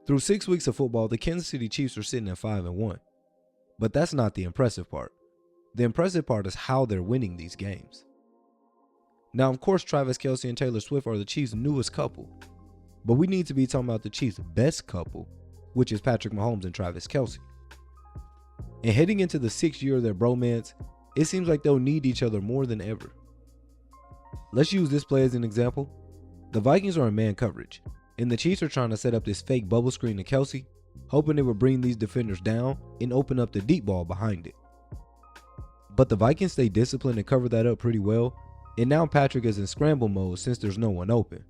Through 6 weeks of football, the Kansas City Chiefs are sitting at 5-1. But that's not the impressive part. The impressive part is how they're winning these games. Now, of course, Travis Kelce and Taylor Swift are the Chiefs' newest couple. But we need to be talking about the Chiefs' best couple, which is Patrick Mahomes and Travis Kelce. And heading into the 6th year of their bromance, it seems like they'll need each other more than ever. Let's use this play as an example. The Vikings are in man coverage, and the Chiefs are trying to set up this fake bubble screen to Kelce, hoping it would bring these defenders down and open up the deep ball behind it. But the Vikings stay disciplined and cover that up pretty well, and now Patrick is in scramble mode since there's no one open.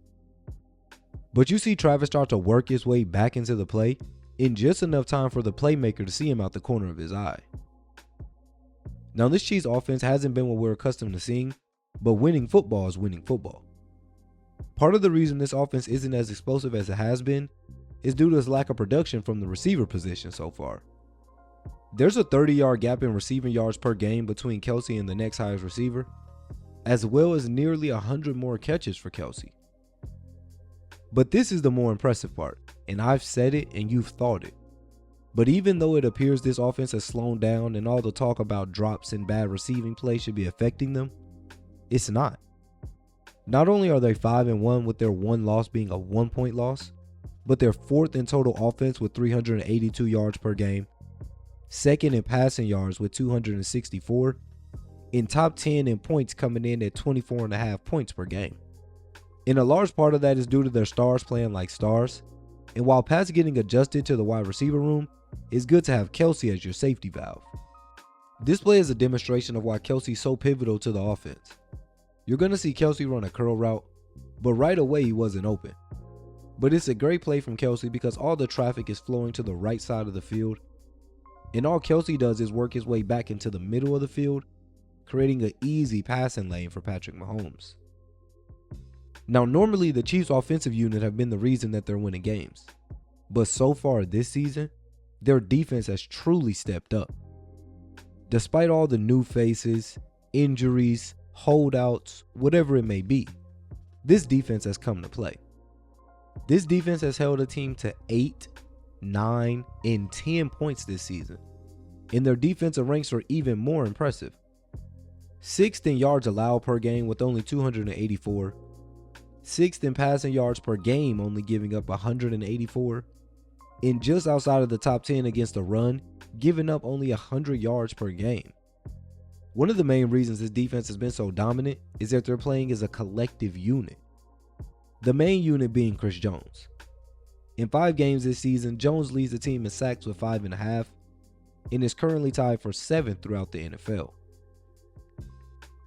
But you see Travis start to work his way back into the play in just enough time for the playmaker to see him out the corner of his eye. Now, this Chiefs offense hasn't been what we're accustomed to seeing, but winning football is winning football. Part of the reason this offense isn't as explosive as it has been is due to its lack of production from the receiver position so far. There's a 30-yard gap in receiving yards per game between Kelce and the next highest receiver, as well as nearly 100 more catches for Kelce. But this is the more impressive part, and I've said it and you've thought it. But even though it appears this offense has slowed down and all the talk about drops and bad receiving play should be affecting them, it's not. Not only are they 5-1 with their one loss being a 1-point loss, but they're 4th in total offense with 382 yards per game, 2nd in passing yards with 264, and top 10 in points coming in at 24.5 points per game. And a large part of that is due to their stars playing like stars, and while Pat's getting adjusted to the wide receiver room, it's good to have Kelce as your safety valve. This play is a demonstration of why Kelce's so pivotal to the offense. You're going to see Kelce run a curl route, but right away he wasn't open. But it's a great play from Kelce because all the traffic is flowing to the right side of the field, and all Kelce does is work his way back into the middle of the field, creating an easy passing lane for Patrick Mahomes. Now, normally the Chiefs' offensive unit have been the reason that they're winning games, but so far this season, their defense has truly stepped up. Despite all the new faces, injuries, holdouts, whatever it may be, this defense has come to play. This defense has held a team to 8, 9, and 10 points this season, and their defensive ranks are even more impressive. 6th in yards allowed per game with only 284, 6th in passing yards per game only giving up 184, and just outside of the top 10 against the run, giving up only 100 yards per game. One of the main reasons this defense has been so dominant is that they're playing as a collective unit. The main unit being Chris Jones. In 5 games this season, Jones leads the team in sacks with 5.5 and is currently tied for 7th throughout the NFL.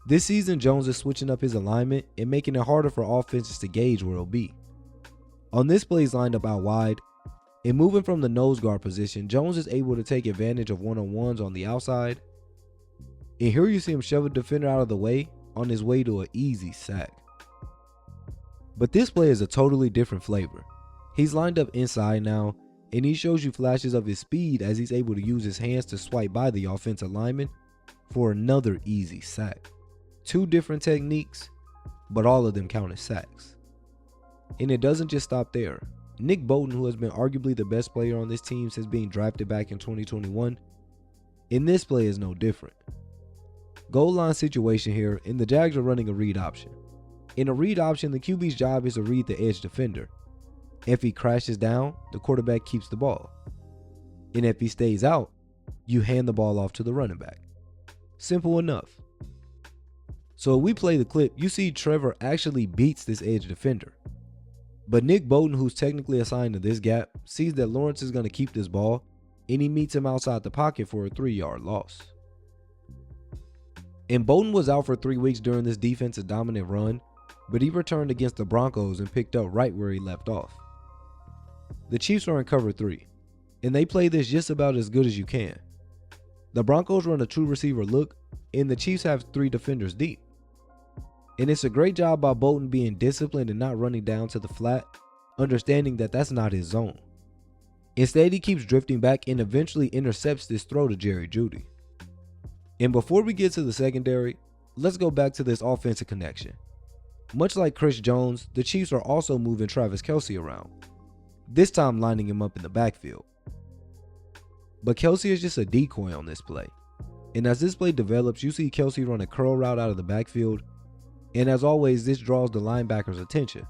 This season, Jones is switching up his alignment and making it harder for offenses to gauge where he'll be. On this play, he's lined up out wide, and moving from the nose guard position, Jones is able to take advantage of one-on-ones on the outside. And here you see him shove a defender out of the way on his way to an easy sack. But this play is a totally different flavor. He's lined up inside now, and he shows you flashes of his speed as he's able to use his hands to swipe by the offensive lineman for another easy sack. 2 different techniques, but all of them count as sacks. And it doesn't just stop there. Nick Bolton, who has been arguably the best player on this team since being drafted back in 2021, in this play is no different. Goal line situation here, and the Jags are running a read option. In a read option, the QB's job is to read the edge defender. If he crashes down, the quarterback keeps the ball. And if he stays out, you hand the ball off to the running back. Simple enough. So if we play the clip, you see Trevor actually beats this edge defender. But Nick Bolton, who's technically assigned to this gap, sees that Lawrence is going to keep this ball, and he meets him outside the pocket for a 3-yard loss. And Bolton was out for 3 weeks during this defensive dominant run, but he returned against the Broncos and picked up right where he left off. The Chiefs are in cover 3, and they play this just about as good as you can. The Broncos run a true receiver look, and the Chiefs have 3 defenders deep. And it's a great job by Bolton being disciplined and not running down to the flat, understanding that that's not his zone. Instead, he keeps drifting back and eventually intercepts this throw to Jerry Jeudy. And before we get to the secondary, let's go back to this offensive connection. Much like Chris Jones, the Chiefs are also moving Travis Kelce around. this time lining him up in the backfield. But Kelsey is just a decoy on this play. And as this play develops, you see Kelsey run a curl route out of the backfield. And as always, this draws the linebacker's attention,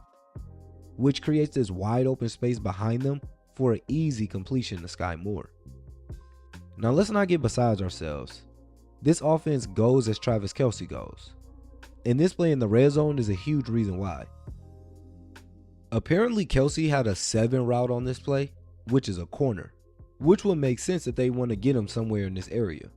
which creates this wide open space behind them for an easy completion to Sky Moore. Now let's not get beside ourselves. This offense goes as Travis Kelsey goes. And this play in the red zone is a huge reason why. Apparently Kelsey had a 7 route on this play, which is a corner, which would make sense that they want to get him somewhere in this area.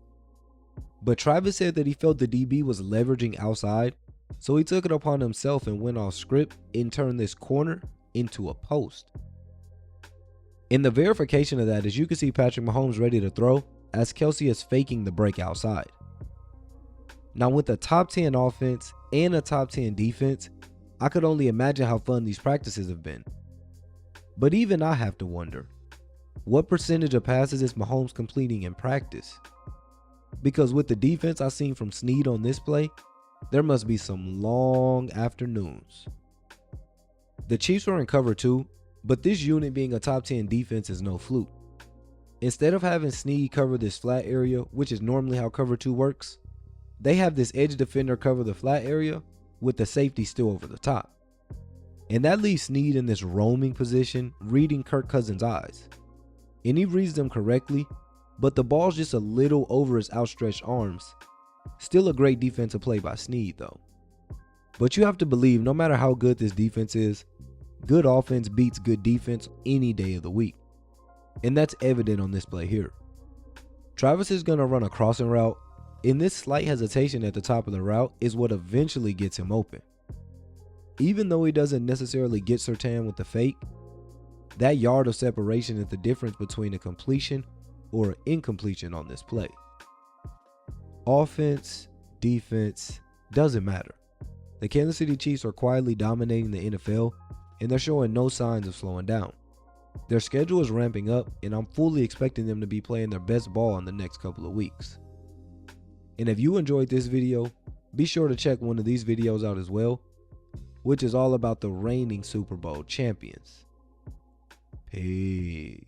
But Travis said that he felt the DB was leveraging outside, so he took it upon himself and went off script and turned this corner into a post. And the verification of that is you can see Patrick Mahomes ready to throw as Kelsey is faking the break outside. Now with a top 10 offense and a top 10 defense, I could only imagine how fun these practices have been. But even I have to wonder, what percentage of passes is Mahomes completing in practice? Because with the defense I've seen from Snead on this play, there must be some long afternoons. The Chiefs were in cover 2, but this unit being a top 10 defense is no fluke. Instead of having Snead cover this flat area, which is normally how cover 2 works, they have this edge defender cover the flat area with the safety still over the top. And that leaves Snead in this roaming position, reading Kirk Cousins' eyes. And he reads them correctly, but the ball's just a little over his outstretched arms. Still a great defensive play by Snead though. But you have to believe no matter how good this defense is, good offense beats good defense any day of the week. And that's evident on this play here. Travis is going to run a crossing route, and this slight hesitation at the top of the route is what eventually gets him open. Even though he doesn't necessarily get Surtain with the fake, that yard of separation is the difference between a completion or an incompletion on this play. Offense, defense, doesn't matter. The Kansas City Chiefs are quietly dominating the NFL, and they're showing no signs of slowing down. Their schedule is ramping up, and I'm fully expecting them to be playing their best ball in the next couple of weeks. And if you enjoyed this video, be sure to check one of these videos out as well, which is all about the reigning Super Bowl champions. Peace.